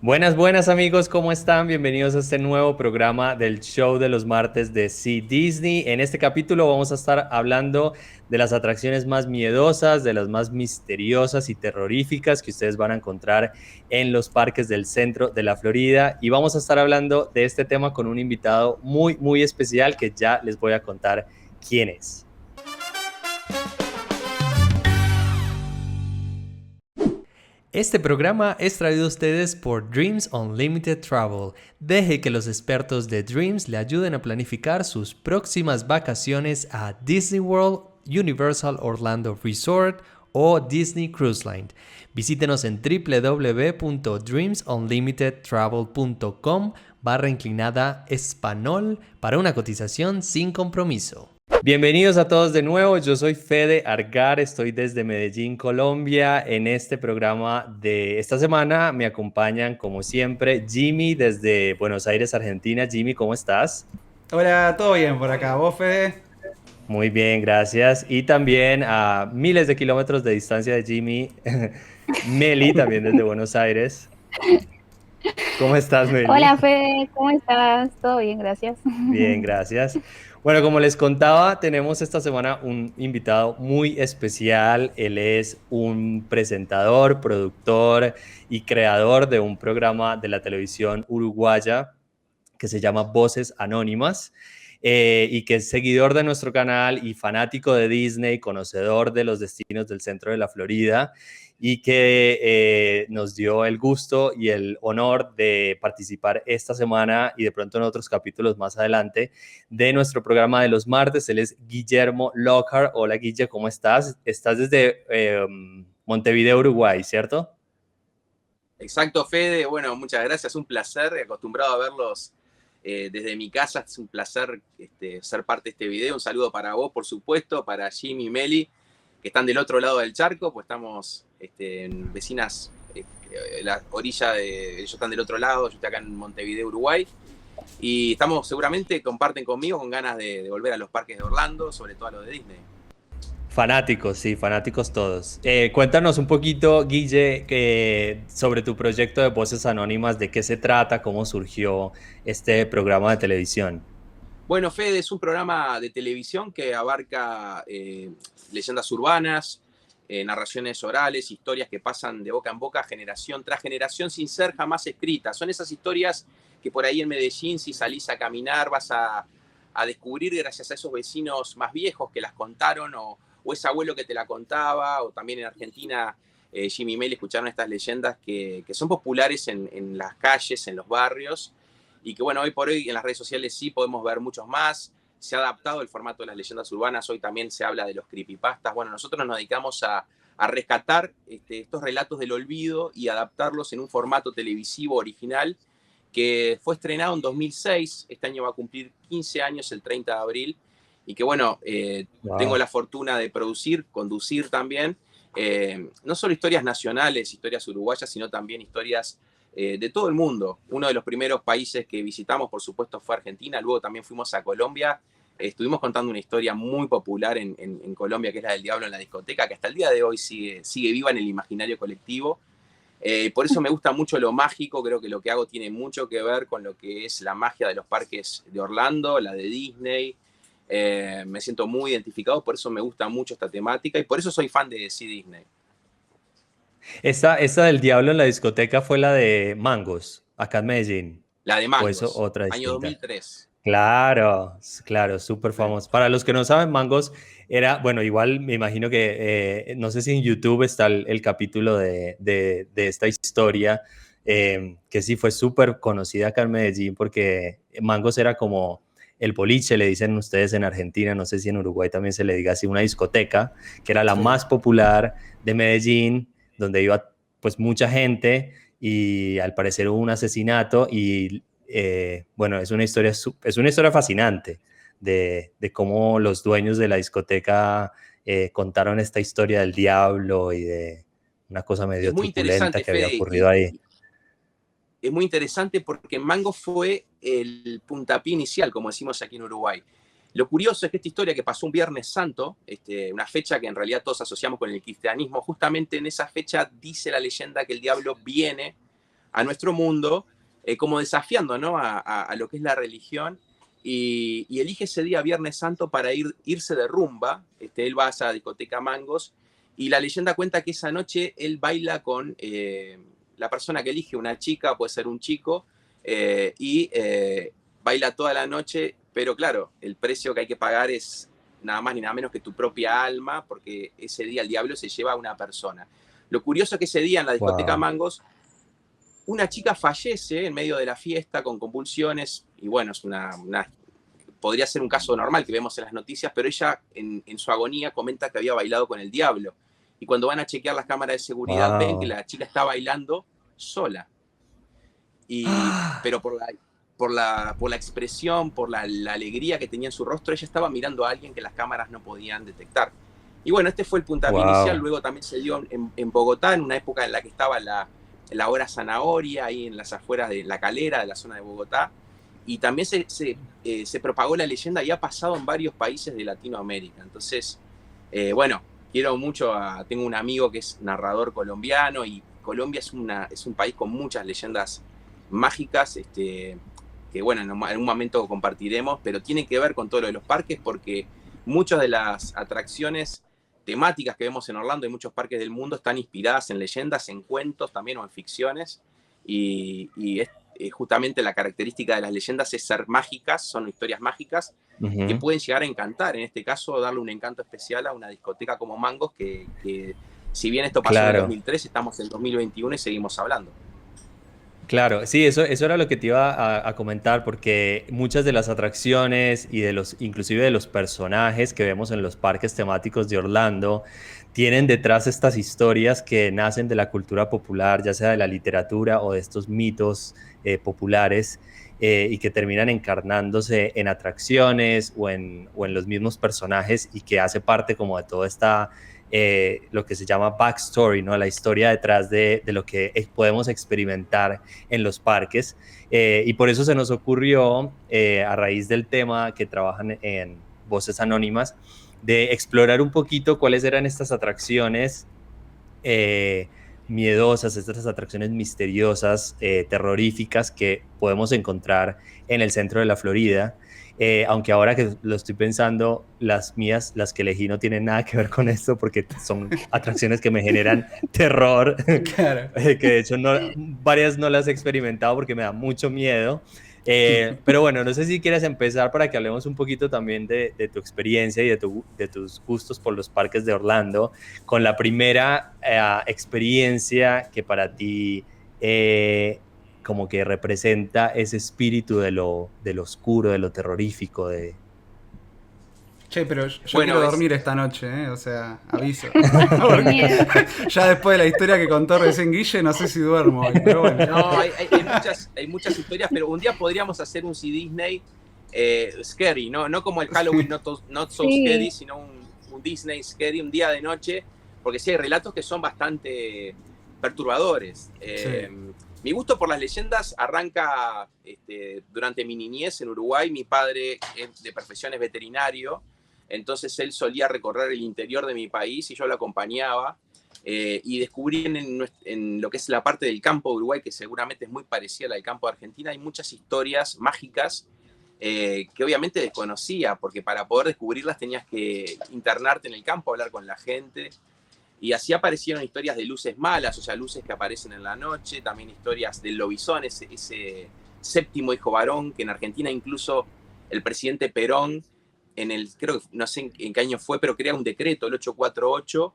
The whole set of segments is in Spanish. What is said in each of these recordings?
Buenas, buenas amigos, ¿cómo están? Bienvenidos a este nuevo programa del show de los martes de Sí Disney. En este capítulo vamos a estar hablando de las atracciones más miedosas, de las más misteriosas y terroríficas que ustedes van a encontrar en los parques del centro de la Florida. Y vamos a estar hablando de este tema con un invitado muy, muy especial que ya les voy a contar quién es. Este programa es traído a ustedes por Dreams Unlimited Travel. Deje que los expertos de Dreams le ayuden a planificar sus próximas vacaciones a Disney World, Universal Orlando Resort o Disney Cruise Line. Visítenos en www.dreamsunlimitedtravel.com/español para una cotización sin compromiso. Bienvenidos a todos de nuevo, yo soy Fede Argar, estoy desde Medellín, Colombia. En este programa de esta semana me acompañan, como siempre, Jimmy desde Buenos Aires, Argentina. Jimmy, ¿cómo estás? Hola, ¿todo bien por acá? ¿Vos, Fede? Muy bien, gracias. Y también a miles de kilómetros de distancia de Jimmy, Meli, también desde Buenos Aires. ¿Cómo estás, Meli? Hola Fede, ¿cómo estás? Todo bien, gracias. Bien, gracias. Bueno, como les contaba, tenemos esta semana un invitado muy especial. Él es un presentador, productor y creador de un programa de la televisión uruguaya que se llama Voces Anónimas, y que es seguidor de nuestro canal y fanático de Disney, conocedor de los destinos del centro de la Florida, y que nos dio el gusto y el honor de participar esta semana y de pronto en otros capítulos más adelante de nuestro programa de los martes. Él es Guillermo Lockhart. Hola, Guille, ¿cómo estás? Estás desde Montevideo, Uruguay, ¿cierto? Exacto, Fede. Bueno, muchas gracias. Un placer. Acostumbrado a verlos desde mi casa. Es un placer ser parte de este video. Un saludo para vos, por supuesto, para Jimmy y Meli, que están del otro lado del charco, pues estamos en vecinas, la orilla de ellos están del otro lado, yo estoy acá en Montevideo, Uruguay. Y estamos, seguramente comparten conmigo con ganas de volver a los parques de Orlando, sobre todo a los de Disney. Fanáticos, sí, fanáticos todos. Cuéntanos un poquito, Guille, sobre tu proyecto de Voces Anónimas, de qué se trata, cómo surgió este programa de televisión. Bueno, Fede es un programa de televisión que abarca leyendas urbanas, narraciones orales, historias que pasan de boca en boca, generación tras generación, sin ser jamás escritas. Son esas historias que por ahí en Medellín, si salís a caminar, vas a descubrir gracias a esos vecinos más viejos que las contaron, o ese abuelo que te la contaba, o también en Argentina, Jimmy y Mel escucharon estas leyendas que son populares en las calles, en los barrios, y que bueno, hoy por hoy en las redes sociales sí podemos ver muchos más. Se ha adaptado el formato de las leyendas urbanas, hoy también se habla de los creepypastas. Bueno, nosotros nos dedicamos a rescatar estos relatos del olvido y adaptarlos en un formato televisivo original que fue estrenado en 2006, este año va a cumplir 15 años el 30 de abril, y que bueno, tengo Wow. la fortuna de producir, conducir también, no solo historias nacionales, historias uruguayas, sino también historias de todo el mundo. Uno de los primeros países que visitamos, por supuesto, fue Argentina, luego también fuimos a Colombia. Estuvimos contando una historia muy popular en Colombia, que es la del diablo en la discoteca, que hasta el día de hoy sigue viva en el imaginario colectivo. Por eso me gusta mucho lo mágico, creo que lo que hago tiene mucho que ver con lo que es la magia de los parques de Orlando, la de Disney. Me siento muy identificado, por eso me gusta mucho esta temática y por eso soy fan de Sí Disney. Esta del diablo en la discoteca fue la de Mangos, acá en Medellín. La de ¿O eso Mangos, otra año distinta? 2003. Claro, claro, súper Sí. famoso. Para los que no saben, Mangos era, bueno, igual me imagino que, no sé si en YouTube está el capítulo de esta historia, que sí fue súper conocida acá en Medellín, porque Mangos era como el boliche, le dicen ustedes en Argentina, no sé si en Uruguay también se le diga así, una discoteca, que era la Sí. más popular de Medellín, donde iba pues mucha gente, y al parecer hubo un asesinato y bueno, es una historia fascinante de cómo los dueños de la discoteca contaron esta historia del diablo y de una cosa Es medio muy truculenta interesante, que había Fede, ocurrido ahí. es muy interesante porque Mango fue el puntapié inicial, como decimos aquí en Uruguay. Lo curioso es que esta historia que pasó un Viernes Santo, una fecha que en realidad todos asociamos con el cristianismo, justamente en esa fecha dice la leyenda que el diablo viene a nuestro mundo, como desafiando, ¿no? a lo que es la religión, y elige ese día, Viernes Santo, para irse de rumba. Él va a esa discoteca Mangos, y la leyenda cuenta que esa noche él baila con la persona que elige, una chica, puede ser un chico, y baila toda la noche, pero claro, el precio que hay que pagar es nada más ni nada menos que tu propia alma, porque ese día el diablo se lleva a una persona. Lo curioso es que ese día en la discoteca Wow. Mangos, una chica fallece en medio de la fiesta con convulsiones, y bueno, es podría ser un caso normal que vemos en las noticias, pero ella en su agonía comenta que había bailado con el diablo. Y cuando van a chequear las cámaras de seguridad, ven que Wow. la chica está bailando sola. Pero por la expresión, por la alegría que tenía en su rostro, ella estaba mirando a alguien que las cámaras no podían detectar. Y bueno, este fue el puntapié inicial. Wow. Luego también se dio en Bogotá, en una época en la que estaba la hora zanahoria, ahí en las afueras de La Calera, de la zona de Bogotá. Y también se propagó la leyenda y ha pasado en varios países de Latinoamérica. Entonces, bueno, quiero mucho tengo un amigo que es narrador colombiano, y Colombia es un país con muchas leyendas mágicas, que bueno, en un momento compartiremos, pero tiene que ver con todo lo de los parques, porque muchas de las atracciones temáticas que vemos en Orlando y muchos parques del mundo están inspiradas en leyendas, en cuentos también, o en ficciones, y es justamente la característica de las leyendas es ser mágicas, son historias mágicas que Ujú. pueden llegar a encantar, en este caso darle un encanto especial a una discoteca como Mangos, que si bien esto pasó en el Claro. 2003, estamos en 2021 y seguimos hablando. Claro, sí, eso era lo que te iba a comentar, porque muchas de las atracciones y inclusive de los personajes que vemos en los parques temáticos de Orlando, tienen detrás estas historias que nacen de la cultura popular, ya sea de la literatura o de estos mitos populares, y que terminan encarnándose en atracciones o en los mismos personajes, y que hace parte como de toda esta lo que se llama backstory, ¿no? La historia detrás de lo que podemos experimentar en los parques, y por eso se nos ocurrió, a raíz del tema que trabajan en Voces Anónimas, de explorar un poquito cuáles eran estas atracciones eh, miedosas, estas atracciones misteriosas, terroríficas, que podemos encontrar en el centro de la Florida. Aunque ahora que lo estoy pensando, las mías, las que elegí, no tienen nada que ver con esto, porque son atracciones que me generan terror, Claro. que de hecho varias no las he experimentado porque me da mucho miedo. Pero bueno, no sé si quieres empezar para que hablemos un poquito también de tu experiencia y de tus gustos por los parques de Orlando, con la primera experiencia que para ti como que representa ese espíritu de lo oscuro, de lo terrorífico. Che, pero yo quiero Bueno, dormir esta noche, ¿eh? O sea, aviso. Qué Porque miedo. ya después de la historia que contó recién Guille, no sé si duermo hoy, pero bueno. no, hay muchas historias, pero un día podríamos hacer un Sea Disney scary, ¿no? No como el Halloween not so scary, Sí, sino un Disney scary, un día de noche, porque sí hay relatos que son bastante perturbadores. Sí. Mi gusto por las leyendas arranca durante mi niñez en Uruguay. Mi padre es de profesión es veterinario, entonces él solía recorrer el interior de mi país y yo lo acompañaba. Y descubrí en lo que es la parte del campo de Uruguay, que seguramente es muy parecida a la del campo de Argentina, hay muchas historias mágicas que obviamente desconocía, porque para poder descubrirlas tenías que internarte en el campo, hablar con la gente. Y así aparecieron historias de luces malas, o sea, luces que aparecen en la noche, también historias del lobizón, ese séptimo hijo varón, que en Argentina incluso el presidente Perón, creo que no sé en qué año fue, pero crea un decreto, el 848,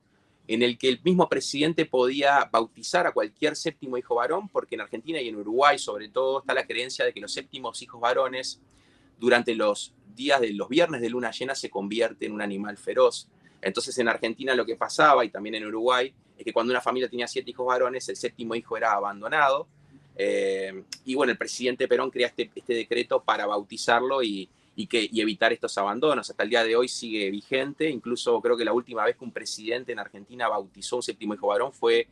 en el que el mismo presidente podía bautizar a cualquier séptimo hijo varón, porque en Argentina y en Uruguay sobre todo está la creencia de que los séptimos hijos varones durante los días de los viernes de luna llena se convierte en un animal feroz. Entonces en Argentina lo que pasaba, y también en Uruguay, es que cuando una familia tenía 7 hijos varones, el séptimo hijo era abandonado. Y bueno, el presidente Perón crea este decreto para bautizarlo y evitar estos abandonos. Hasta el día de hoy sigue vigente. Incluso creo que la última vez que un presidente en Argentina bautizó un séptimo hijo varón fue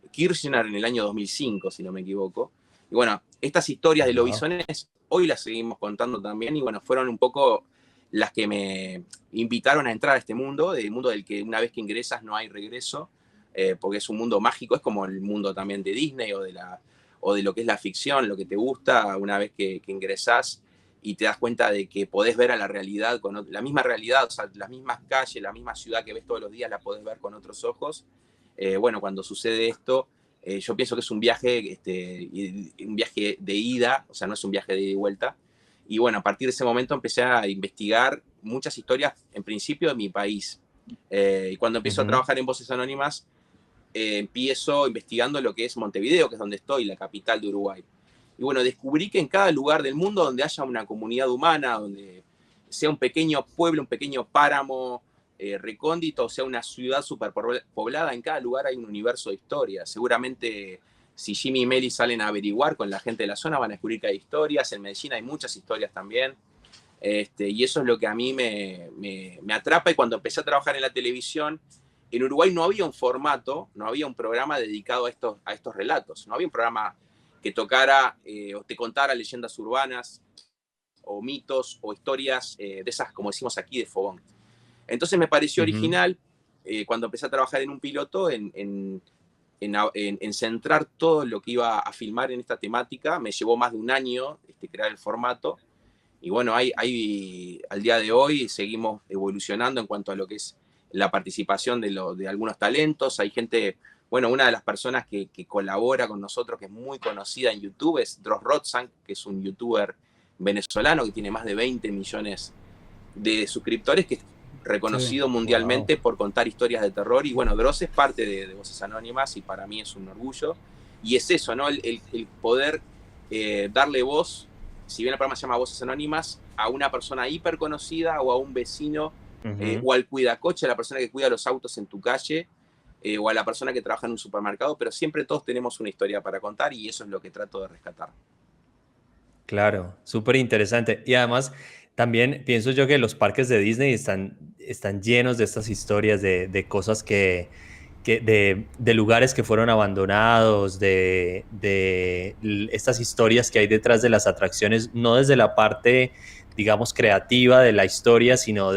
Kirchner en el año 2005, si no me equivoco. Y bueno, estas historias de Wow. lobisones hoy las seguimos contando también, y bueno, fueron un poco las que me invitaron a entrar a este mundo, del mundo del que una vez que ingresas no hay regreso, porque es un mundo mágico, es como el mundo también de Disney o de lo que es la ficción, lo que te gusta, una vez que ingresás y te das cuenta de que podés ver a la realidad, con la misma realidad, o sea, las mismas calles, la misma ciudad que ves todos los días, la podés ver con otros ojos. Bueno, cuando sucede esto, yo pienso que es un viaje de ida, o sea, no es un viaje de ida y vuelta. Y bueno, a partir de ese momento empecé a investigar muchas historias, en principio, de mi país. Y cuando empiezo a trabajar en Voces Anónimas, empiezo investigando lo que es Montevideo, que es donde estoy, la capital de Uruguay. Y bueno, descubrí que en cada lugar del mundo donde haya una comunidad humana, donde sea un pequeño pueblo, un pequeño páramo recóndito, o sea una ciudad superpoblada, en cada lugar hay un universo de historias. Seguramente si Jimmy y Meli salen a averiguar con la gente de la zona van a descubrir que hay historias. En Medellín hay muchas historias también. Y eso es lo que a mí me atrapa. Y cuando empecé a trabajar en la televisión, en Uruguay no había un formato, no había un programa dedicado a estos relatos. No había un programa que tocara o te contara leyendas urbanas o mitos o historias de esas, como decimos aquí, de fogón. Entonces me pareció original, cuando empecé a trabajar en un piloto, en centrar todo lo que iba a filmar en esta temática. Me llevó más de un año crear el formato. Y bueno, al día de hoy seguimos evolucionando en cuanto a lo que es la participación de algunos talentos. Hay gente, bueno, una de las personas que colabora con nosotros, que es muy conocida en YouTube, es Dross Rotzank, que es un youtuber venezolano que tiene más de 20 millones de suscriptores, que es reconocido mundialmente por contar historias de terror. Y bueno, Dross es parte de Voces Anónimas y para mí es un orgullo. Y es eso, ¿no? El poder darle voz, si bien el programa se llama Voces Anónimas, a una persona hiper conocida o a un vecino o al cuidacoche, a la persona que cuida los autos en tu calle o a la persona que trabaja en un supermercado, pero siempre todos tenemos una historia para contar y eso es lo que trato de rescatar. Claro, súper interesante. Y además, también pienso yo que los parques de Disney están llenos de estas historias de cosas de lugares que fueron abandonados, estas historias que hay detrás de las atracciones, no desde la parte, digamos, creativa de la historia, sino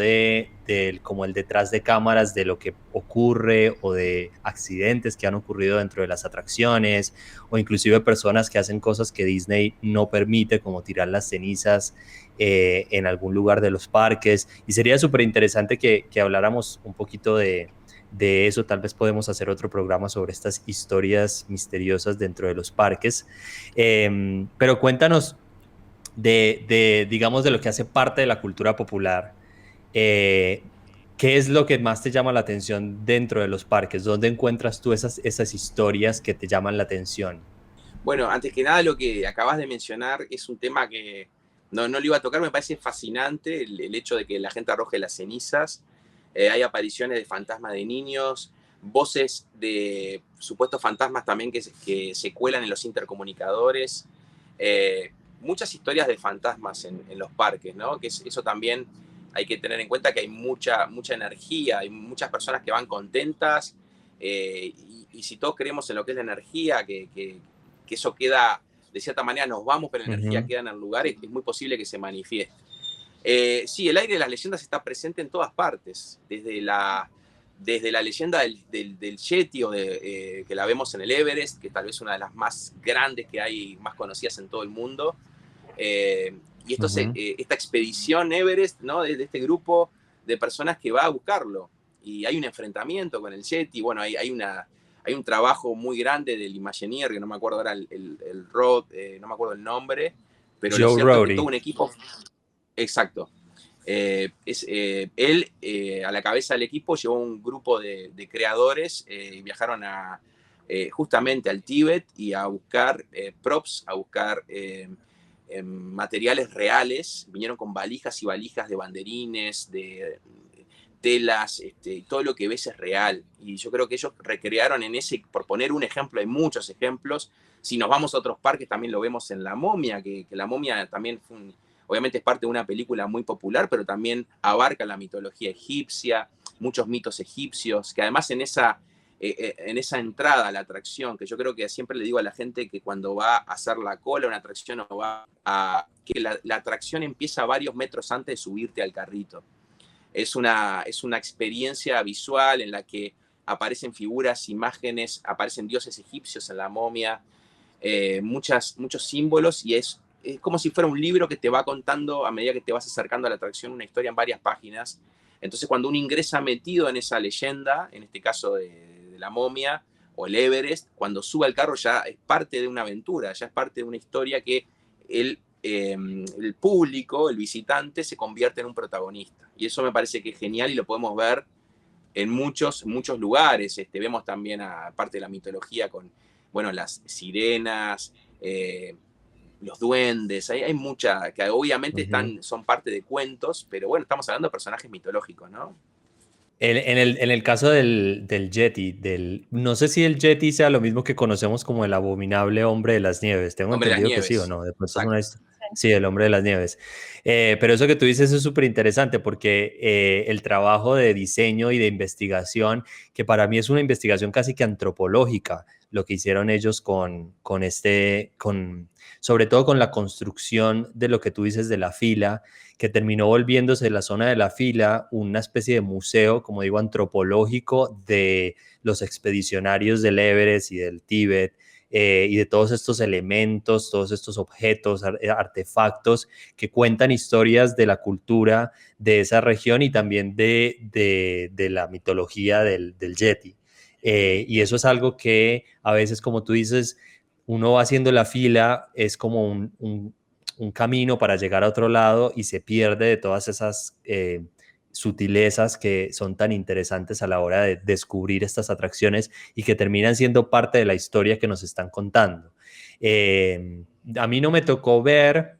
como el detrás de cámaras de lo que ocurre o de accidentes que han ocurrido dentro de las atracciones, o inclusive personas que hacen cosas que Disney no permite, como tirar las cenizas en algún lugar de los parques. Y sería súper interesante que habláramos un poquito de eso. Tal vez podemos hacer otro programa sobre estas historias misteriosas dentro de los parques. Pero cuéntanos digamos, de lo que hace parte de la cultura popular. ¿Qué es lo que más te llama la atención dentro de los parques? ¿Dónde encuentras tú esas historias que te llaman la atención? Bueno, antes que nada, lo que acabas de mencionar es un tema que no lo iba a tocar. Me parece fascinante el hecho de que la gente arroje las cenizas. Hay apariciones de fantasmas de niños, voces de supuestos fantasmas también que se cuelan en los intercomunicadores. Muchas historias de fantasmas en los parques, ¿no? Que eso también hay que tener en cuenta, que hay mucha energía, hay muchas personas que van contentas, y si todos creemos en lo que es la energía, que eso queda, de cierta manera nos vamos, pero la energía queda en el lugar, es muy posible que se manifieste. Sí, el aire de las leyendas está presente en todas partes, desde la leyenda del Yeti, que la vemos en el Everest, que tal vez es una de las más grandes que hay, más conocidas en todo el mundo. Y esta expedición Everest, ¿no? De este grupo de personas que va a buscarlo. Y hay un enfrentamiento con el Yeti. Bueno, hay un trabajo muy grande del Imagineer, que no me acuerdo ahora no me acuerdo el nombre, pero Joe Rohde. todo un equipo. Exacto. Él, a la cabeza del equipo, llevó un grupo de creadores y viajaron justamente al Tíbet y a buscar props, a buscar materiales reales. Vinieron con valijas y valijas de banderines, de telas, todo lo que ves es real. Y yo creo que ellos recrearon por poner un ejemplo, hay muchos ejemplos. Si nos vamos a otros parques, también lo vemos en La Momia, que La Momia también obviamente es parte de una película muy popular, pero también abarca la mitología egipcia, muchos mitos egipcios, que además en esa entrada a la atracción, que yo creo que siempre le digo a la gente que cuando va a hacer la cola a una atracción o va que la atracción empieza varios metros antes de subirte al carrito. Es una experiencia visual en la que aparecen figuras, imágenes, aparecen dioses egipcios en La Momia. muchos símbolos y es como si fuera un libro que te va contando a medida que te vas acercando a la atracción una historia en varias páginas. Entonces cuando uno ingresa metido en esa leyenda, en este caso de la momia o el Everest, cuando sube al carro ya es parte de una aventura, ya es parte de una historia que el público, el visitante, se convierte en un protagonista. Y eso me parece que es genial y lo podemos ver en muchos lugares. Vemos también, aparte de la mitología, con las sirenas, los duendes, hay muchas, que obviamente son parte de cuentos, pero bueno, estamos hablando de personajes mitológicos, ¿no? En el caso del Yeti, no sé si el Yeti sea lo mismo que conocemos como el abominable hombre de las nieves. Tengo Hombre de las entendido que sí o Nieves. no. Después es Exacto. sí, el hombre de las nieves. Pero eso que tú dices es súper interesante porque el trabajo de diseño y de investigación, que para mí es una investigación casi que antropológica, lo que hicieron ellos sobre todo con la construcción de lo que tú dices de la fila, que terminó volviéndose la zona de la fila una especie de museo, como digo, antropológico de los expedicionarios del Everest y del Tíbet, y de todos estos elementos, todos estos objetos, artefactos que cuentan historias de la cultura de esa región y también de la mitología del Yeti. Y eso es algo que a veces, como tú dices, uno va haciendo la fila, es como un camino para llegar a otro lado y se pierde de todas esas sutilezas que son tan interesantes a la hora de descubrir estas atracciones y que terminan siendo parte de la historia que nos están contando. A mí no me tocó ver,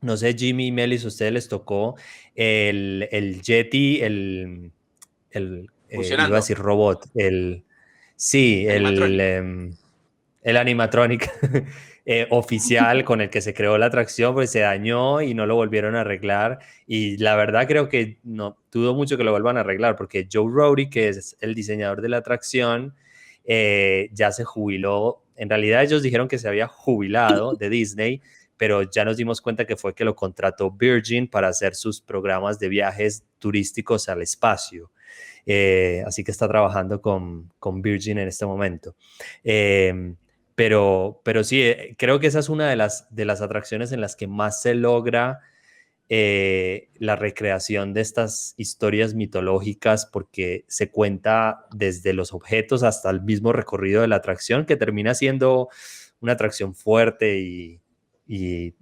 no sé, Jimmy y Melis, a ustedes les tocó el Yeti, iba a Funcionando. decir robot, sí, Animatronic. el animatronic oficial con el que se creó la atracción, pues se dañó y no lo volvieron a arreglar. Y la verdad creo que no dudo mucho que lo vuelvan a arreglar porque Joe Rohde, que es el diseñador de la atracción, ya se jubiló. En realidad ellos dijeron que se había jubilado de Disney, pero ya nos dimos cuenta que fue que lo contrató Virgin para hacer sus programas de viajes turísticos al espacio. Así que está trabajando con Virgin en este momento. Pero sí, creo que esa es una de las atracciones en las que más se logra la recreación de estas historias mitológicas porque se cuenta desde los objetos hasta el mismo recorrido de la atracción que termina siendo una atracción fuerte y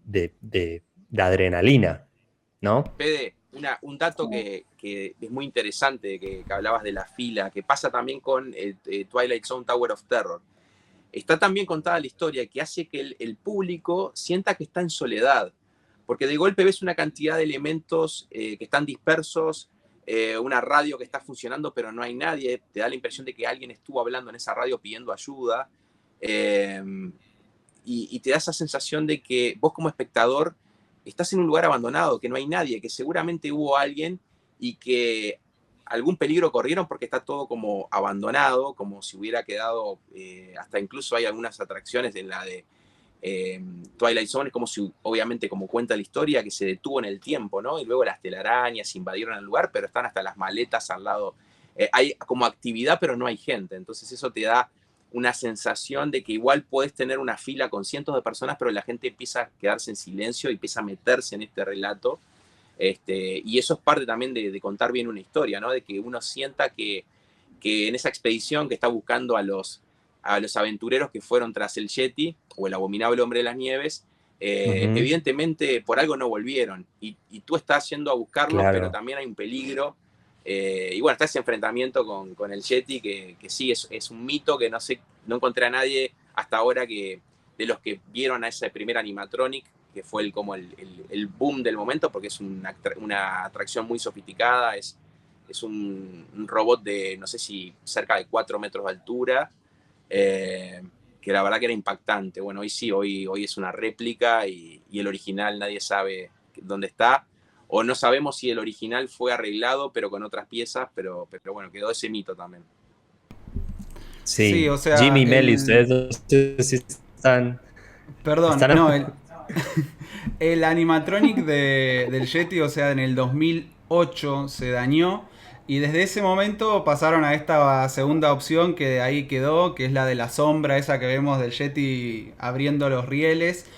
de adrenalina, ¿no? Fede, un dato que es muy interesante, que hablabas de la fila, que pasa también con Twilight Zone Tower of Terror. Está también contada la historia que hace que el público sienta que está en soledad, porque de golpe ves una cantidad de elementos que están dispersos, una radio que está funcionando pero no hay nadie, te da la impresión de que alguien estuvo hablando en esa radio pidiendo ayuda, y te da esa sensación de que vos como espectador estás en un lugar abandonado, que no hay nadie, que seguramente hubo alguien y que algún peligro corrieron porque está todo como abandonado, como si hubiera quedado, hasta incluso hay algunas atracciones en la de Twilight Zone, como si, obviamente, como cuenta la historia, que se detuvo en el tiempo, ¿no? Y luego las telarañas invadieron el lugar, pero están hasta las maletas al lado. Hay como actividad, pero no hay gente. Entonces eso te da una sensación de que igual puedes tener una fila con cientos de personas, pero la gente empieza a quedarse en silencio y empieza a meterse en este relato. Y eso es parte también de contar bien una historia, ¿no? De que uno sienta que en esa expedición que está buscando a los aventureros que fueron tras el Yeti o el abominable hombre de las nieves, evidentemente por algo no volvieron. Y tú estás yendo a buscarlos, Claro. pero también hay un peligro. Y bueno, está ese enfrentamiento con el Yeti, que sí, es un mito que no encontré a nadie hasta ahora de los que vieron a ese primer animatronic, que fue como el boom del momento, porque es una atracción muy sofisticada, es un robot de, no sé si cerca de 4 metros de altura, que la verdad que era impactante. Bueno, hoy sí, hoy es una réplica y el original nadie sabe dónde está, o no sabemos si el original fue arreglado pero con otras piezas, pero bueno, quedó ese mito también. Sí, o sea, Jimmy, Meli, ustedes dos están... Perdón, no, el animatronic del Yeti, o sea, en el 2008 se dañó Y desde ese momento pasaron a esta segunda opción que de ahí quedó, que es la de la sombra, esa que vemos del Yeti abriendo los rieles.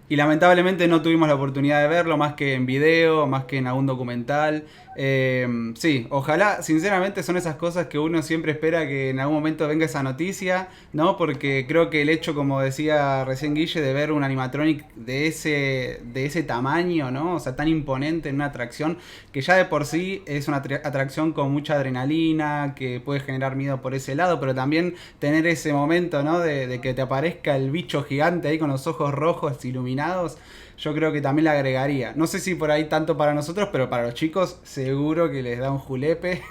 Y lamentablemente no tuvimos la oportunidad de verlo más que en video, más que en algún documental. Sí, ojalá, sinceramente son esas cosas que uno siempre espera que en algún momento venga esa noticia, ¿no? Porque creo que el hecho, como decía recién Guille, de ver un animatronic de ese tamaño, ¿no? O sea, tan imponente en una atracción, que ya de por sí es una atracción con mucha adrenalina, que puede generar miedo por ese lado, pero también tener ese momento, ¿no? De que te aparezca el bicho gigante ahí con los ojos rojos iluminados, yo creo que también le agregaría. No sé si por ahí tanto para nosotros, pero para los chicos seguro que les da un julepe,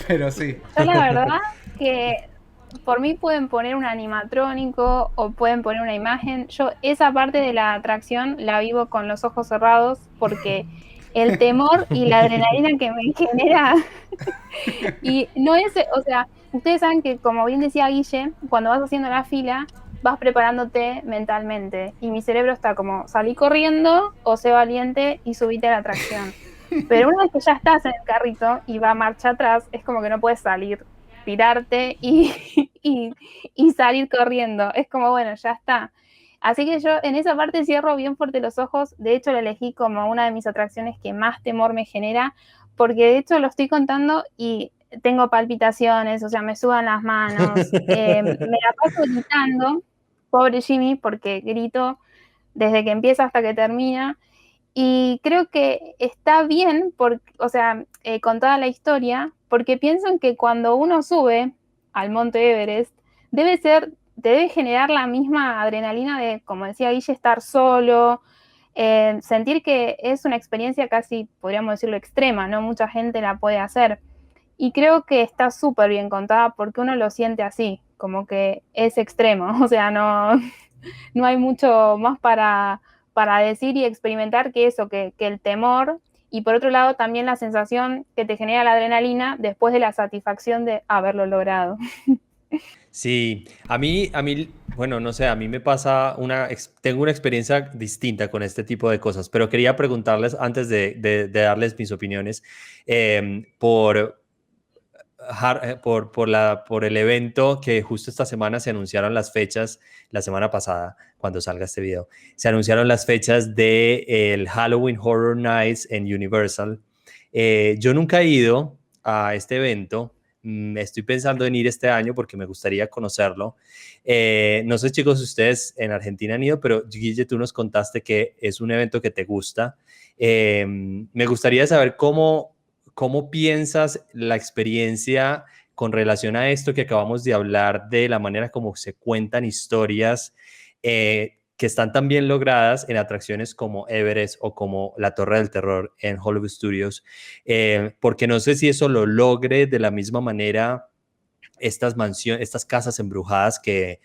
pero sí. Yo la verdad que por mí pueden poner un animatrónico o pueden poner una imagen. Yo esa parte de la atracción la vivo con los ojos cerrados porque el temor y la adrenalina que me genera y no es, o sea, ustedes saben que como bien decía Guille, cuando vas haciendo la fila vas preparándote mentalmente y mi cerebro está como salí corriendo o sé valiente y subite a la atracción. Pero una vez que ya estás en el carrito y va marcha atrás, es como que no puedes salir, tirarte y salir corriendo. Es como, bueno, ya está. Así que yo en esa parte cierro bien fuerte los ojos. De hecho, lo elegí como una de mis atracciones que más temor me genera, porque de hecho lo estoy contando y tengo palpitaciones, o sea, me sudan las manos. Me la paso gritando, pobre Jimmy, porque grito desde que empieza hasta que termina. Y creo que está bien, o sea, con toda la historia, porque pienso en que cuando uno sube al Monte Everest, te debe generar la misma adrenalina de, como decía Guille, estar solo, sentir que es una experiencia casi, podríamos decirlo, extrema, ¿no? Mucha gente la puede hacer. Y creo que está súper bien contada porque uno lo siente así, como que es extremo, o sea, no hay mucho más para decir y experimentar que eso, que el temor, y por otro lado también la sensación que te genera la adrenalina después de la satisfacción de haberlo logrado. Sí, bueno, no sé, a mí me pasa tengo una experiencia distinta con este tipo de cosas, pero quería preguntarles antes de darles mis opiniones por el evento que justo esta semana se anunciaron las fechas, la semana pasada, cuando salga este video, se anunciaron las fechas del Halloween Horror Nights en Universal. Yo nunca he ido a este evento. Estoy pensando en ir este año porque me gustaría conocerlo. No sé, chicos, ustedes en Argentina han ido, pero Guille, tú nos contaste que es un evento que te gusta. Me gustaría saber cómo piensas la experiencia con relación a esto que acabamos de hablar, de la manera como se cuentan historias que están tan bien logradas en atracciones como Everest o como la Torre del Terror en Hollywood Studios, porque no sé si eso lo logre de la misma manera estas casas embrujadas que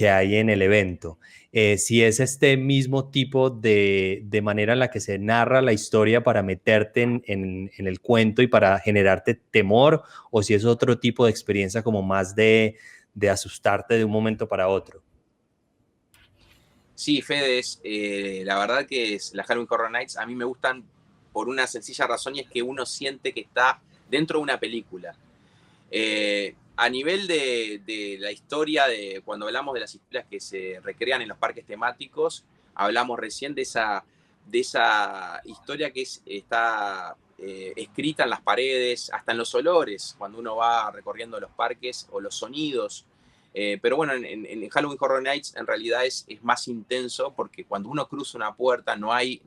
hay en el evento. Si es este mismo tipo de manera en la que se narra la historia para meterte en el cuento y para generarte temor, o si es otro tipo de experiencia como más de asustarte de un momento para otro. Sí, Fede, la verdad que las Halloween Horror Nights a mí me gustan por una sencilla razón, y es que uno siente que está dentro de una película. A nivel de la historia, cuando hablamos de las historias que se recrean en los parques temáticos, hablamos recién de esa historia que está escrita en las paredes, hasta en los olores, cuando uno va recorriendo los parques, o los sonidos. Pero bueno, en Halloween Horror Nights en realidad es más intenso, porque cuando uno cruza una puerta no hay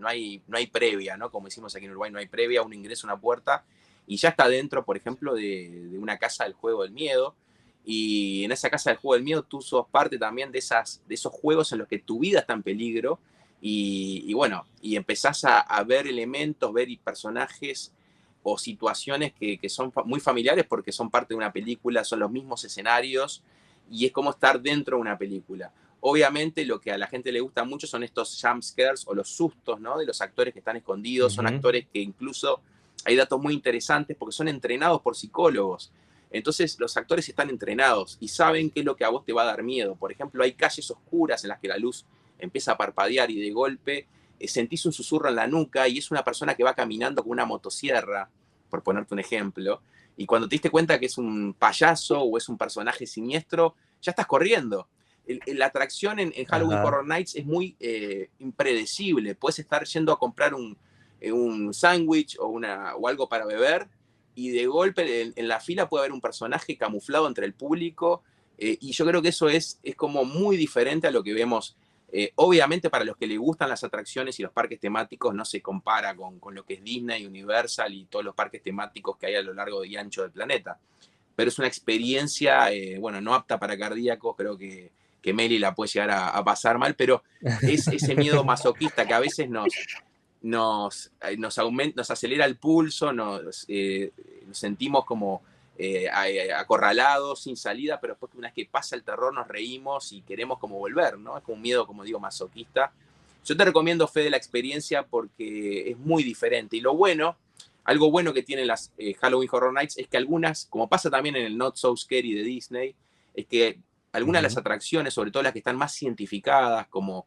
previa, ¿no? Como decimos aquí en Uruguay, no hay previa, uno ingresa a una puerta y ya está dentro, por ejemplo, de una casa del juego del miedo. Y en esa casa del juego del miedo tú sos parte también de esos juegos en los que tu vida está en peligro. Y bueno, y empezás a ver elementos, ver personajes o situaciones que son muy familiares porque son parte de una película, son los mismos escenarios, y es como estar dentro de una película. Obviamente lo que a la gente le gusta mucho son estos jump scares o los sustos, ¿no? De los actores que están escondidos. Son actores que incluso hay datos muy interesantes porque son entrenados por psicólogos. Entonces los actores están entrenados y saben qué es lo que a vos te va a dar miedo. Por ejemplo, hay calles oscuras en las que la luz empieza a parpadear y de golpe sentís un susurro en la nuca y es una persona que va caminando con una motosierra. por ponerte un ejemplo, y cuando te diste cuenta que es un payaso o es un personaje siniestro, ya estás corriendo. La atracción en Halloween Horror Nights es muy impredecible. Puedes estar yendo a comprar un sándwich o algo para beber, y de golpe en la fila puede haber un personaje camuflado entre el público, y yo creo que eso es como muy diferente a lo que vemos. Obviamente para los que les gustan las atracciones y los parques temáticos no se compara con lo que es Disney, Universal y todos los parques temáticos que hay a lo largo y ancho del planeta. Pero es una experiencia, no apta para cardíacos, creo que Meli la puede llegar a pasar mal, pero es ese miedo masoquista que a veces nos acelera el pulso, nos sentimos como acorralados, sin salida, pero después una vez que pasa el terror nos reímos y queremos como volver, ¿no? Es como un miedo, como digo, masoquista. Yo te recomiendo, Fede, la experiencia porque es muy diferente. Y algo bueno que tienen las Halloween Horror Nights es que algunas, como pasa también en el Not So Scary de Disney, es que algunas de las atracciones, sobre todo las que están más cientificadas, como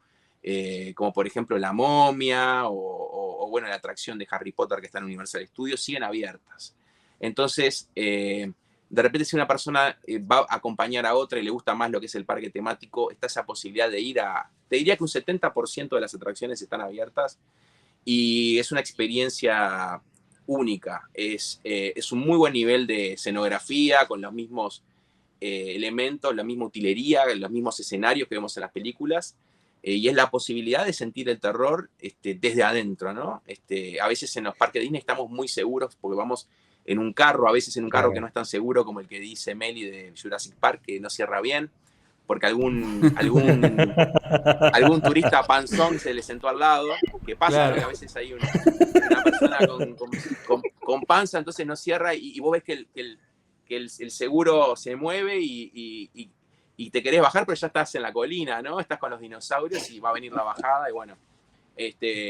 por ejemplo La Momia o la atracción de Harry Potter que está en Universal Studios, siguen abiertas. Entonces, de repente si una persona va a acompañar a otra y le gusta más lo que es el parque temático, está esa posibilidad de ir te diría que un 70% de las atracciones están abiertas y es una experiencia única. Es un muy buen nivel de escenografía, con los mismos elementos, la misma utilería, los mismos escenarios que vemos en las películas. Y es la posibilidad de sentir el terror desde adentro, ¿no? A veces en los parques Disney estamos muy seguros porque vamos en un carro, a veces en un carro que no es tan seguro como el que dice Meli de Jurassic Park, que no cierra bien, porque algún turista panzón se le sentó al lado, que pasa, claro, que a veces hay una persona con panza, entonces no cierra, y vos ves que el seguro se mueve y te querés bajar, pero ya estás en la colina, ¿no? Estás con los dinosaurios y va a venir la bajada, y bueno,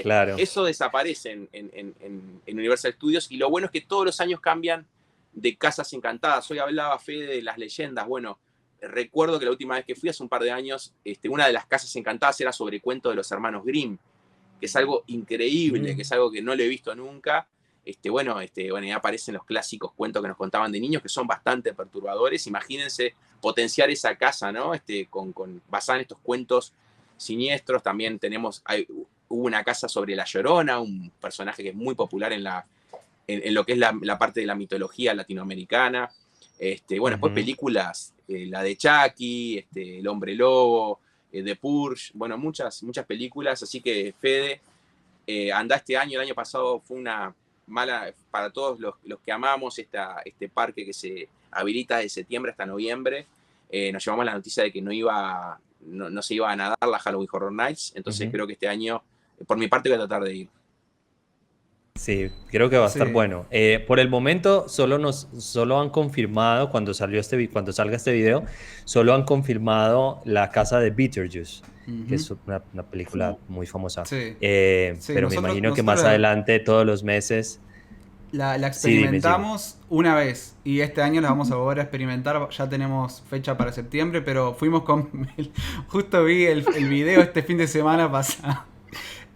claro, eso desaparece en Universal Studios, y lo bueno es que todos los años cambian de casas encantadas. Hoy hablaba Fede de las leyendas. Bueno, recuerdo que la última vez que fui, hace un par de años, una de las casas encantadas era sobre cuento de los hermanos Grimm, que es algo increíble, que es algo que no lo he visto nunca. Ya aparecen los clásicos cuentos que nos contaban de niños, que son bastante perturbadores. Imagínense potenciar esa casa, ¿no? Basada en estos cuentos siniestros. También hubo una casa sobre La Llorona, un personaje que es muy popular en lo que es la parte de la mitología latinoamericana. Después películas, la de Chucky, El Hombre Lobo, The Purge, muchas películas. Así que, Fede, anda este año. El año pasado fue una mala para todos los que amamos este parque que se habilita de septiembre hasta noviembre. Nos llevamos la noticia de que no se iba a nadar la Halloween Horror Nights, entonces creo que este año, por mi parte, voy a tratar de ir. Sí, creo que va a estar bueno. Por el momento solo han confirmado, cuando salga este video, solo han confirmado La Casa de Beetlejuice, que es una película muy famosa. Pero me imagino que más adelante, todos los meses... La experimentamos una vez, y este año la vamos a volver a experimentar. Ya tenemos fecha para septiembre, pero fuimos con... Justo vi el video este fin de semana pasado.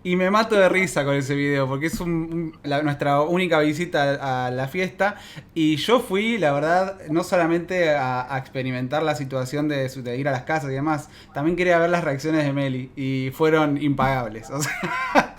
Y me mato de risa con ese video, porque es nuestra única visita a la fiesta. Y yo fui, la verdad, no solamente a experimentar la situación de ir a las casas y demás, también quería ver las reacciones de Meli, y fueron impagables. O sea,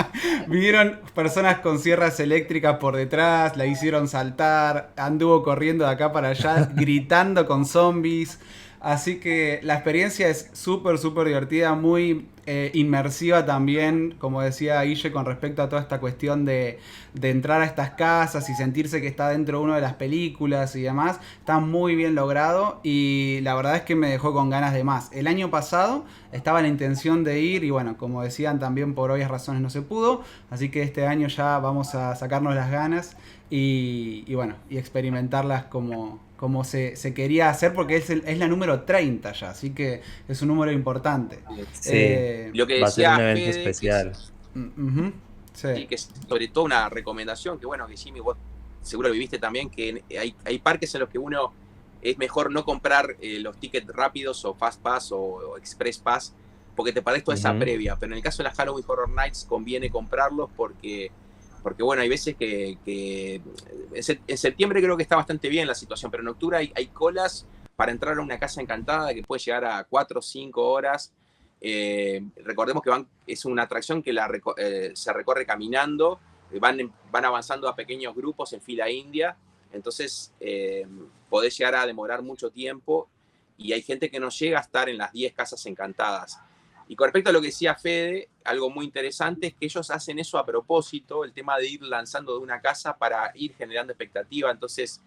vinieron personas con sierras eléctricas por detrás, la hicieron saltar, anduvo corriendo de acá para allá, gritando con zombies. Así que la experiencia es súper divertida, muy inmersiva también, como decía Guille, con respecto a toda esta cuestión de entrar a estas casas y sentirse que está dentro de una de las películas y demás. Está muy bien logrado y la verdad es que me dejó con ganas de más. El año pasado estaba la intención de ir y bueno, como decían, también por obvias razones no se pudo. Así que este año ya vamos a sacarnos las ganas y experimentarlas como se quería hacer, porque es la número 30 ya, así que es un número importante. Lo que va a ser un decía evento Fede, especial. Y que es sobre todo una recomendación, que que Jimmy, vos seguro lo viviste también, que hay parques en los que uno es mejor no comprar los tickets rápidos o Fast Pass o Express Pass, porque te perdés toda esa previa, pero en el caso de las Halloween Horror Nights conviene comprarlos porque porque bueno, hay veces que en septiembre creo que está bastante bien la situación, pero en octubre hay colas para entrar a una casa encantada que puede llegar a 4 o 5 horas. Recordemos que es una atracción que se recorre caminando, van avanzando a pequeños grupos en fila india, entonces podés llegar a demorar mucho tiempo y hay gente que no llega a estar en las 10 casas encantadas. Y con respecto a lo que decía Fede, algo muy interesante es que ellos hacen eso a propósito, el tema de ir lanzando de una casa para ir generando expectativa. Entonces,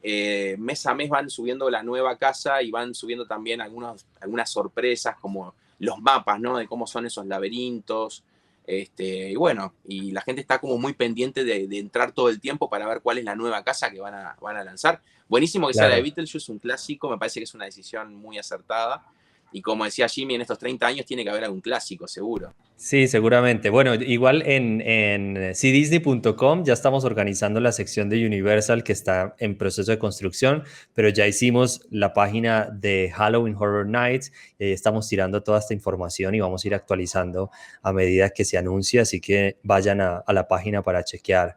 mes a mes van subiendo la nueva casa y van subiendo también algunas sorpresas como los mapas, ¿no? De cómo son esos laberintos. Y bueno, y la gente está como muy pendiente de entrar todo el tiempo para ver cuál es la nueva casa que van a lanzar. Buenísimo que sea la de Beetlejuice, un clásico, me parece que es una decisión muy acertada. Y como decía Jimmy, en estos 30 años tiene que haber algún clásico, seguro. Sí, seguramente. Bueno, igual en cdisney.com ya estamos organizando la sección de Universal que está en proceso de construcción, pero ya hicimos la página de Halloween Horror Nights y ahí estamos tirando toda esta información y vamos a ir actualizando a medida que se anuncie, así que vayan a la página para chequear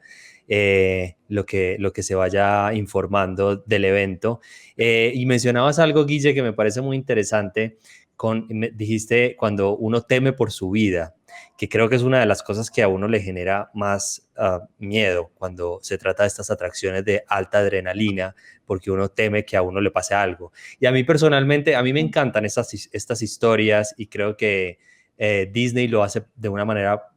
lo que se vaya informando del evento. Y mencionabas algo, Guille, que me parece muy interesante. Dijiste cuando uno teme por su vida, que creo que es una de las cosas que a uno le genera más miedo cuando se trata de estas atracciones de alta adrenalina, porque uno teme que a uno le pase algo. Y a mí personalmente, a mí me encantan estas historias y creo que Disney lo hace de una manera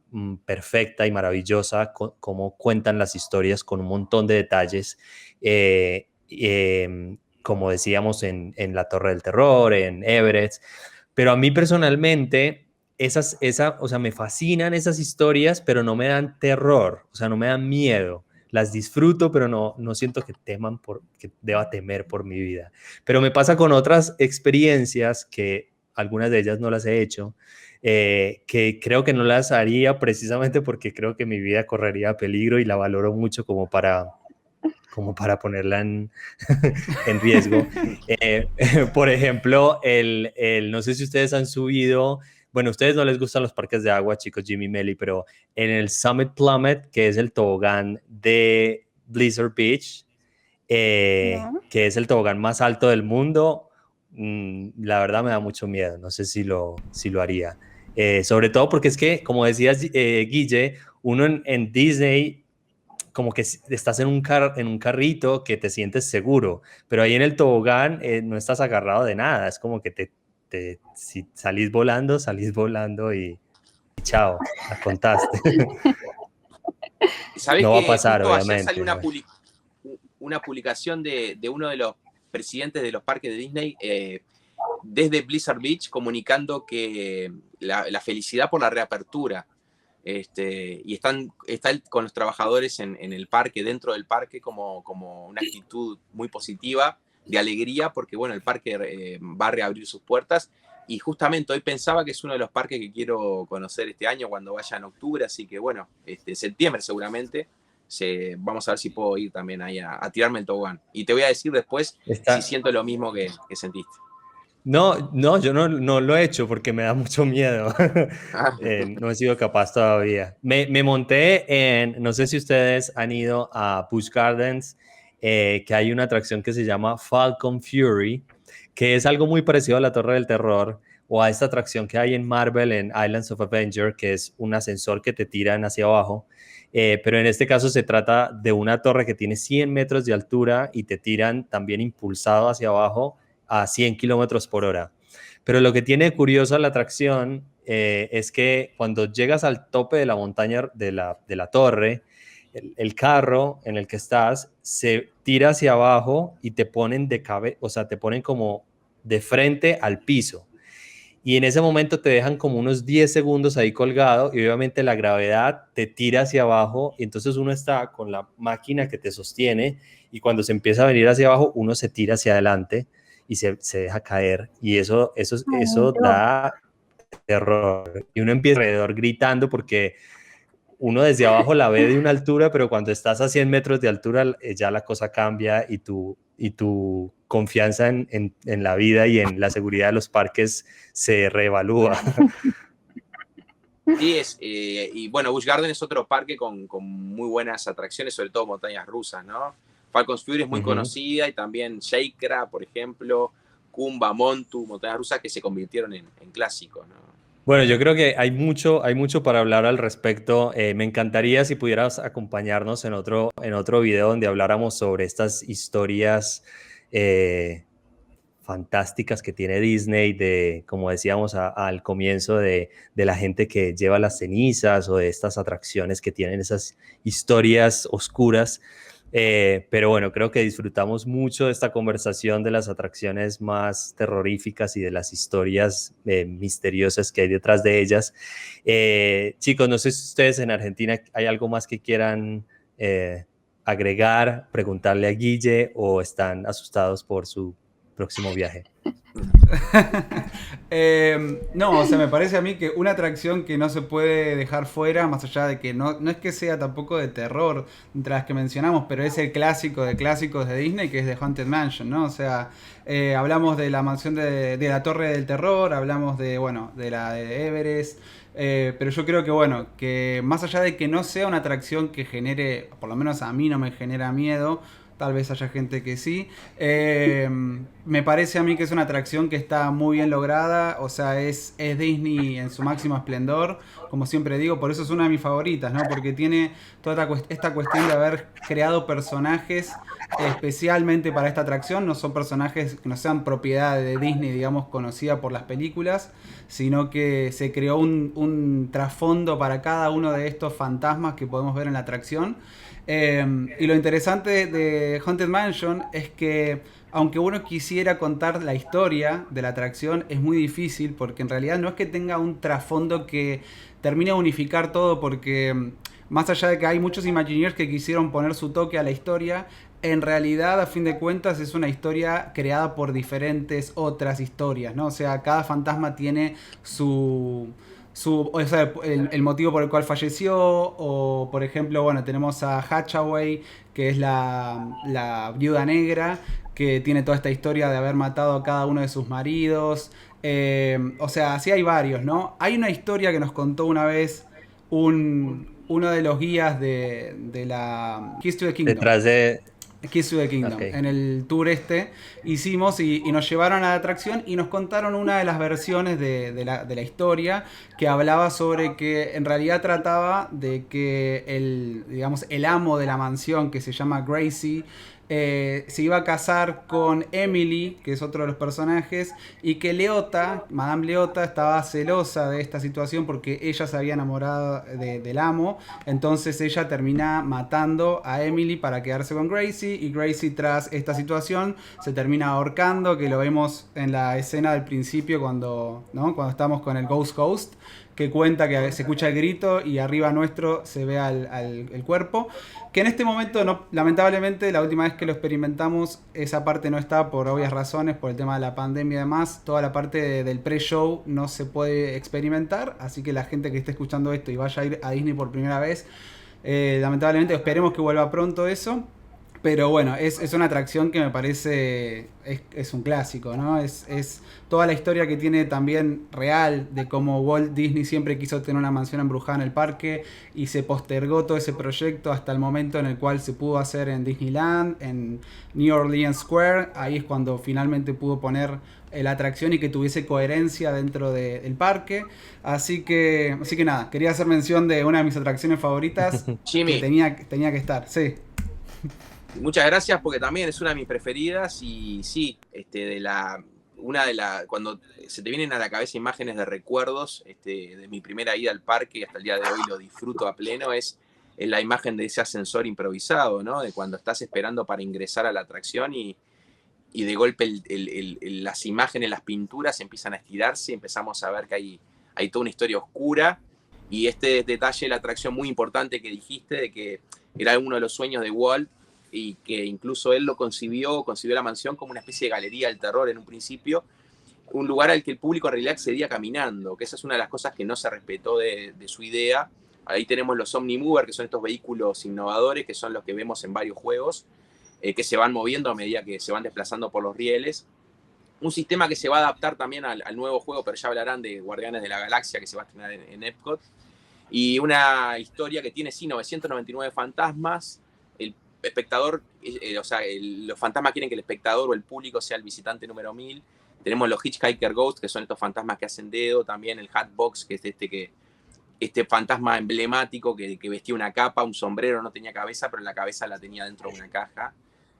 perfecta y maravillosa, como cuentan las historias con un montón de detalles. Como decíamos en La Torre del Terror, en Everest, pero a mí personalmente o sea, me fascinan esas historias, pero no me dan terror, o sea, no me dan miedo. Las disfruto, pero no siento que que deba temer por mi vida. Pero me pasa con otras experiencias que algunas de ellas no las he hecho, que creo que no las haría precisamente porque creo que mi vida correría peligro y la valoro mucho como para ponerla en riesgo. Por ejemplo, no sé si ustedes han subido, bueno, a ustedes no les gustan los parques de agua, chicos, Jimmy, Melly, pero en el Summit Plummet, que es el tobogán de Blizzard Beach, que es el tobogán más alto del mundo, la verdad me da mucho miedo, no sé si lo haría. Sobre todo porque es que, como decías, Guille, uno en Disney como que estás en un carrito que te sientes seguro, pero ahí en el tobogán no estás agarrado de nada, es como que si salís volando y chao, la contaste. ¿Sabés No va a que pasar, justo ayer obviamente. salió una publicación de uno de los presidentes de los parques de Disney desde Blizzard Beach comunicando que la felicidad por la reapertura? Y está con los trabajadores en el parque, dentro del parque, como una actitud muy positiva, de alegría, porque bueno, el parque va a reabrir sus puertas. Y justamente hoy pensaba que es uno de los parques que quiero conocer este año cuando vaya en octubre, así que bueno, septiembre seguramente. Vamos a ver si puedo ir también ahí a tirarme el tobogán. Y te voy a decir después si siento lo mismo que sentiste. No, yo no lo he hecho porque me da mucho miedo. No he sido capaz todavía. Me monté no sé si ustedes han ido a Busch Gardens, que hay una atracción que se llama Falcon Fury, que es algo muy parecido a la Torre del Terror o a esta atracción que hay en Marvel, en Islands of Adventure, que es un ascensor que te tiran hacia abajo. Pero en este caso se trata de una torre que tiene 100 metros de altura y te tiran también impulsado hacia abajo a 100 kilómetros por hora. Pero lo que tiene curioso la atracción es que cuando llegas al tope de la montaña de la torre, el carro en el que estás se tira hacia abajo y te ponen o sea, te ponen como de frente al piso. Y en ese momento te dejan como unos 10 segundos ahí colgado y obviamente la gravedad te tira hacia abajo y entonces uno está con la máquina que te sostiene y cuando se empieza a venir hacia abajo uno se tira hacia adelante y se deja caer y eso da terror y uno empieza alrededor gritando porque uno desde abajo la ve de una altura, pero cuando estás a 100 metros de altura ya la cosa cambia y tu confianza en la vida y en la seguridad de los parques se reevalúa. Sí, y bueno, Busch Garden es otro parque con muy buenas atracciones, sobre todo montañas rusas, ¿no? Falcon's Fury es muy Ujú. conocida y también Sheikra, por ejemplo, Kumba, Montu, montañas rusas que se convirtieron en clásicos, ¿no? Bueno, yo creo que hay mucho para hablar al respecto. Me encantaría si pudieras acompañarnos en otro video donde habláramos sobre estas historias eh, fantásticas que tiene Disney, de, como decíamos al comienzo, de la gente que lleva las cenizas o de estas atracciones que tienen esas historias oscuras. Pero bueno, creo que disfrutamos mucho de esta conversación de las atracciones más terroríficas y de las historias misteriosas que hay detrás de ellas. Chicos, no sé si ustedes en Argentina hay algo más que quieran agregar, preguntarle a Guille o están asustados por su próximo viaje. No, o sea, me parece a mí que una atracción que no se puede dejar fuera, más allá de que no es que sea tampoco de terror, entre las que mencionamos, pero es el clásico de clásicos de Disney, que es The Haunted Mansion, ¿no? O sea, hablamos de la mansión de la Torre del Terror, hablamos de, bueno, de la de Everest, pero yo creo que, bueno, que más allá de que no sea una atracción que genere, por lo menos a mí no me genera miedo, tal vez haya gente que sí. Me parece a mí que es una atracción que está muy bien lograda, o sea, es Disney en su máximo esplendor, como siempre digo, por eso es una de mis favoritas, ¿no? Porque tiene toda esta cuestión de haber creado personajes especialmente para esta atracción, no son personajes que no sean propiedad de Disney, digamos, conocida por las películas, sino que se creó un trasfondo para cada uno de estos fantasmas que podemos ver en la atracción. Y lo interesante de Haunted Mansion es que aunque uno quisiera contar la historia de la atracción, es muy difícil porque en realidad no es que tenga un trasfondo que termine de unificar todo porque más allá de que hay muchos Imagineers que quisieron poner su toque a la historia, en realidad a fin de cuentas es una historia creada por diferentes otras historias, ¿no? O sea, cada fantasma tiene o sea, el motivo por el cual falleció, o por ejemplo, bueno, tenemos a Hatchaway, que es la viuda negra, que tiene toda esta historia de haber matado a cada uno de sus maridos. O sea, sí hay varios, ¿no? Hay una historia que nos contó una vez uno de los guías de la Keys to the Kingdom. Detrás de... Kiss to the Ok. Kingdom. En el tour hicimos y nos llevaron a la atracción y nos contaron una de las versiones de la historia que hablaba sobre que en realidad trataba de que digamos, el amo de la mansión, que se llama Gracie, se iba a casar con Emily, que es otro de los personajes, y que Leota, Madame Leota, estaba celosa de esta situación porque ella se había enamorado del amo, entonces ella termina matando a Emily para quedarse con Gracie, y Gracie tras esta situación se termina ahorcando, que lo vemos en la escena del principio cuando, ¿no? Cuando estamos con el Ghost Ghost, que cuenta que se escucha el grito y arriba nuestro se ve el cuerpo. Que en este momento, no, lamentablemente, la última vez que lo experimentamos, esa parte no está por obvias razones, por el tema de la pandemia y demás. Toda la parte del pre-show no se puede experimentar, así que la gente que esté escuchando esto y vaya a ir a Disney por primera vez, lamentablemente esperemos que vuelva pronto eso. Pero bueno, es una atracción que me parece es un clásico, ¿no? Es toda la historia que tiene también real de cómo Walt Disney siempre quiso tener una mansión embrujada en el parque y se postergó todo ese proyecto hasta el momento en el cual se pudo hacer en Disneyland, en New Orleans Square. Ahí es cuando finalmente pudo poner la atracción y que tuviese coherencia dentro del parque. Así que nada, quería hacer mención de una de mis atracciones favoritas que Jimmy, tenía que estar. Sí. muchas gracias porque también es una de mis preferidas y sí, cuando se te vienen a la cabeza imágenes de recuerdos de mi primera ida al parque y hasta el día de hoy lo disfruto a pleno, es la imagen de ese ascensor improvisado, ¿no? De cuando estás esperando para ingresar a la atracción y de golpe las imágenes, las pinturas empiezan a estirarse y empezamos a ver que hay toda una historia oscura y este detalle de la atracción muy importante que dijiste de que era uno de los sueños de Walt y que incluso él concibió la mansión como una especie de galería del terror en un principio, un lugar al que el público en realidad accedía caminando, que esa es una de las cosas que no se respetó de su idea. Ahí tenemos los Omnimover, que son estos vehículos innovadores, que son los que vemos en varios juegos, que se van moviendo a medida que se van desplazando por los rieles. un sistema que se va a adaptar también al nuevo juego, pero ya hablarán de Guardianes de la Galaxia, que se va a estrenar en Epcot. Y una historia que tiene, sí, 999 fantasmas. El espectador, los fantasmas quieren que el espectador o el público sea el visitante número 1000. Tenemos los Hitchhiker Ghosts, que son estos fantasmas que hacen dedo. También el Hatbox, que es este fantasma emblemático que vestía una capa, un sombrero, no tenía cabeza, pero la cabeza la tenía dentro de una caja.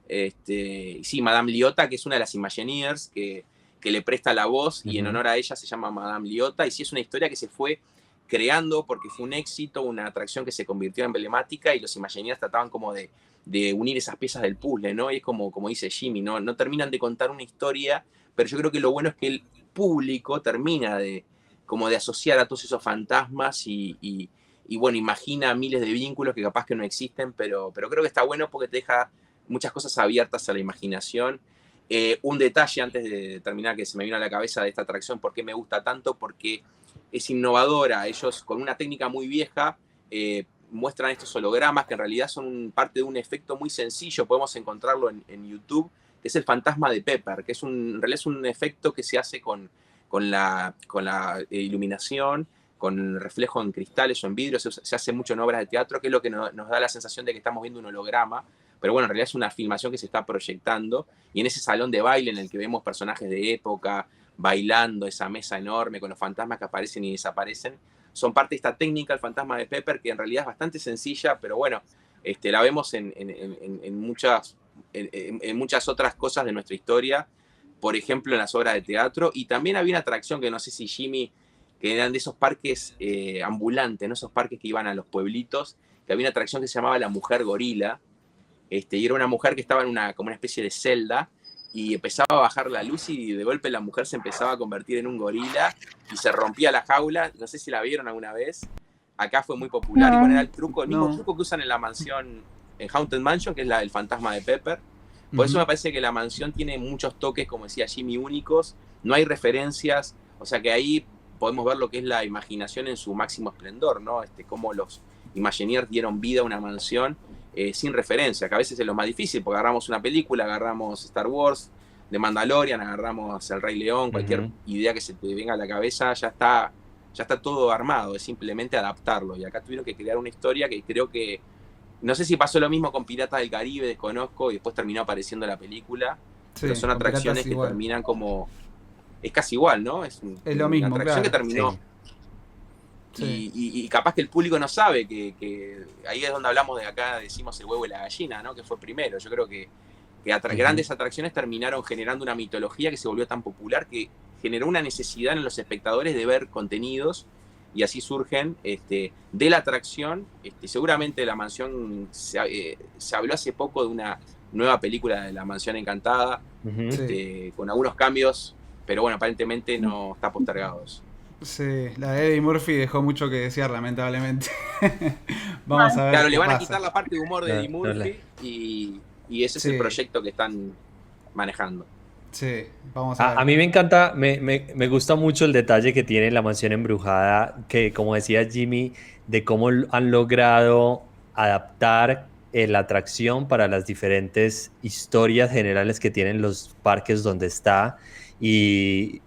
Y sí, Madame Liotta, que es una de las Imagineers, que le presta la voz, y en honor a ella se llama Madame Liotta. Y sí, es una historia que se fue creando porque fue un éxito, una atracción que se convirtió en emblemática, y los Imagineers trataban como de unir esas piezas del puzzle, ¿no? Y es como dice Jimmy, no terminan de contar una historia, pero yo creo que lo bueno es que el público termina de asociar a todos esos fantasmas y bueno, imagina miles de vínculos que capaz que no existen, pero creo que está bueno porque te deja muchas cosas abiertas a la imaginación. Un detalle antes de terminar que se me vino a la cabeza de esta atracción, ¿por qué me gusta tanto? Porque es innovadora. Ellos, con una técnica muy vieja, muestran estos hologramas que en realidad son parte de un efecto muy sencillo. Podemos encontrarlo en YouTube, que es el fantasma de Pepper, que en realidad es un efecto que se hace con la iluminación, con reflejo en cristales o en vidrio. Se hace mucho en obras de teatro, que es lo que nos da la sensación de que estamos viendo un holograma, pero bueno, en realidad es una filmación que se está proyectando, y en ese salón de baile en el que vemos personajes de época bailando, esa mesa enorme con los fantasmas que aparecen y desaparecen, son parte de esta técnica, el fantasma de Pepper, que en realidad es bastante sencilla, pero bueno, la vemos en muchas otras cosas de nuestra historia, por ejemplo en las obras de teatro. Y también había una atracción que no sé si Jimmy, que eran de esos parques ambulantes, ¿no? Esos parques que iban a los pueblitos, que había una atracción que se llamaba La Mujer Gorila, y era una mujer que estaba como una especie de celda, y empezaba a bajar la luz y de golpe la mujer se empezaba a convertir en un gorila y se rompía la jaula. No sé si la vieron alguna vez. Acá fue muy popular. Y bueno, era el mismo truco que usan en la mansión, en Haunted Mansion, que es el fantasma de Pepper. Por eso me parece que la mansión tiene muchos toques, como decía Jimmy, únicos. No hay referencias, o sea que ahí podemos ver lo que es la imaginación en su máximo esplendor, ¿no? Cómo los Imagineers dieron vida a una mansión sin referencia, que a veces es lo más difícil, porque agarramos una película, agarramos Star Wars, The Mandalorian, agarramos El Rey León, cualquier idea que se te venga a la cabeza, ya está todo armado, es simplemente adaptarlo. Y acá tuvieron que crear una historia que creo que, no sé si pasó lo mismo con Piratas del Caribe, desconozco, y después terminó apareciendo la película, sí, pero son atracciones que terminan como... Es casi igual, ¿no? Es lo mismo, una atracción, claro, que terminó... Sí. Sí. Y capaz que el público no sabe que ahí es donde hablamos de acá, decimos el huevo y la gallina, ¿no? Que fue primero. Yo creo que grandes atracciones terminaron generando una mitología que se volvió tan popular que generó una necesidad en los espectadores de ver contenidos, y así surgen de la atracción. Seguramente La Mansión, se habló hace poco de una nueva película de La Mansión Encantada, con algunos cambios, pero bueno, aparentemente no está postergado eso. Sí, la de Eddie Murphy dejó mucho que desear, lamentablemente. Vamos a ver. Claro, le van a quitar la parte de humor de Eddie Murphy y ese es el proyecto que están manejando. Sí, vamos a ver. A mí me encanta, me gusta mucho el detalle que tiene La Mansión Embrujada, que como decía Jimmy, de cómo han logrado adaptar la atracción para las diferentes historias generales que tienen los parques donde está. Y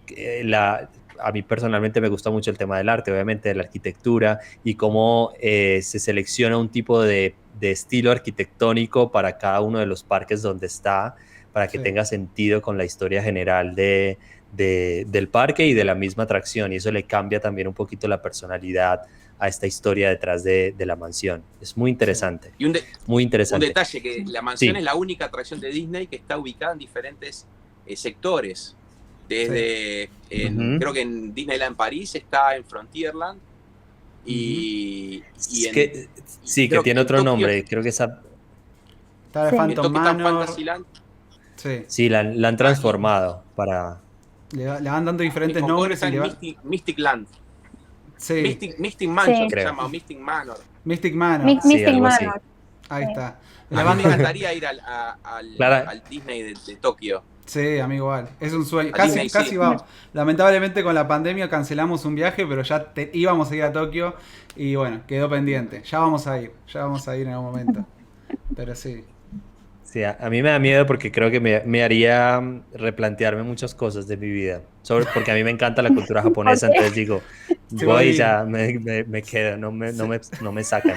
a mí personalmente me gusta mucho el tema del arte, obviamente de la arquitectura, y cómo se selecciona un tipo de estilo arquitectónico para cada uno de los parques donde está, para que tenga sentido con la historia general del parque y de la misma atracción, y eso le cambia también un poquito la personalidad a esta historia detrás de la mansión. Es muy interesante. Y muy interesante. Un detalle, que la mansión es la única atracción de Disney que está ubicada en diferentes sectores. Desde, creo que en Disneyland París está en Frontierland, que tiene otro Tokio, nombre, creo que esa... Está de Phantom Manor. Sí, la han transformado para... Le van dando diferentes nombres. Está en Mystic Land. Sí. Mystic Mansion se llama, Mystic Manor. Mystic Manor. Mystic Manor. Ahí está. A mí me encantaría ir al Disney de Tokio. Sí, amigo, igual. Es un sueño. Casi vamos. Lamentablemente con la pandemia cancelamos un viaje, pero ya íbamos a ir a Tokio y bueno, quedó pendiente. Ya vamos a ir en algún momento. Pero sí. Sí, a mí me da miedo porque creo que me haría replantearme muchas cosas de mi vida, porque a mí me encanta la cultura ¿Por japonesa, qué? entonces digo, Se voy va a y ir. ya me quedo, Se- no me sacan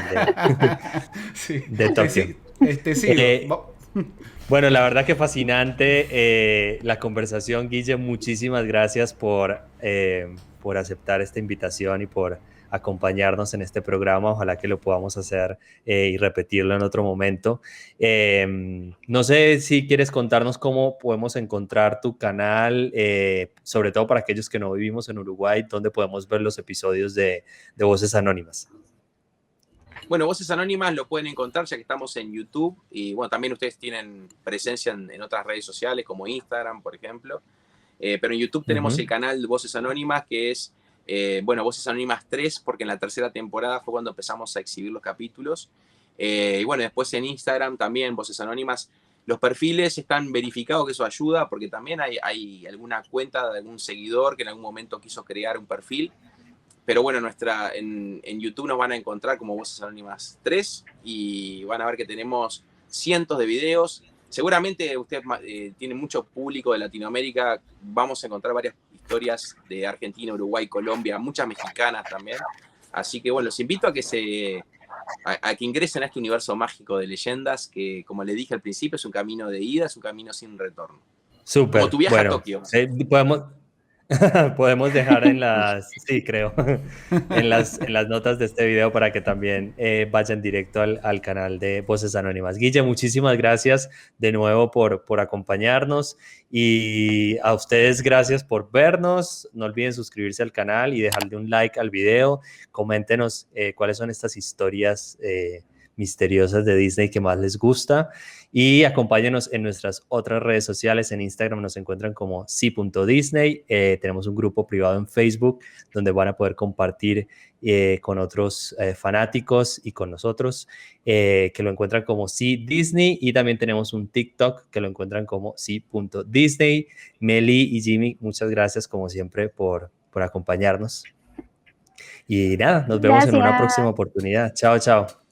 Sí, de Tokio. te sigo. Eh, bueno, la verdad que fascinante la conversación, Guille. Muchísimas gracias por aceptar esta invitación y por acompañarnos en este programa. Ojalá que lo podamos hacer y repetirlo en otro momento. No sé si quieres contarnos cómo podemos encontrar tu canal, sobre todo para aquellos que no vivimos en Uruguay, donde podemos ver los episodios de Voces Anónimas. Bueno, Voces Anónimas lo pueden encontrar ya que estamos en YouTube y bueno, también ustedes tienen presencia en otras redes sociales como Instagram, por ejemplo. Pero en YouTube tenemos el Ujú. canal Voces Anónimas que es, bueno, Voces Anónimas 3 porque en la tercera temporada fue cuando empezamos a exhibir los capítulos. Y bueno, después en Instagram también Voces Anónimas. Los perfiles están verificados, que eso ayuda, porque también hay alguna cuenta de algún seguidor que en algún momento quiso crear un perfil. Pero bueno, en YouTube nos van a encontrar como Voces Anónimas 3 y van a ver que tenemos cientos de videos. Seguramente usted tiene mucho público de Latinoamérica. Vamos a encontrar varias historias de Argentina, Uruguay, Colombia, muchas mexicanas también. Así que bueno, los invito a que ingresen a este universo mágico de leyendas que, como le dije al principio, es un camino de ida, es un camino sin retorno. Como tu Súper, viaje a bueno, Tokio. podemos, podemos dejar en las, sí, creo, en las notas de este video para que también vayan directo al canal de Voces Anónimas. Guille, muchísimas gracias de nuevo por acompañarnos y a ustedes gracias por vernos. No olviden suscribirse al canal y dejarle un like al video. Coméntenos cuáles son estas historias misteriosas de Disney que más les gusta y acompáñenos en nuestras otras redes sociales. En Instagram nos encuentran como si.disney. Tenemos un grupo privado en Facebook donde van a poder compartir con otros fanáticos y con nosotros, que lo encuentran como Si Disney, y también tenemos un TikTok que lo encuentran como si.disney. Meli y Jimmy, muchas gracias como siempre por acompañarnos. Y nada, nos vemos en una próxima Gracias. oportunidad. Chao, chao.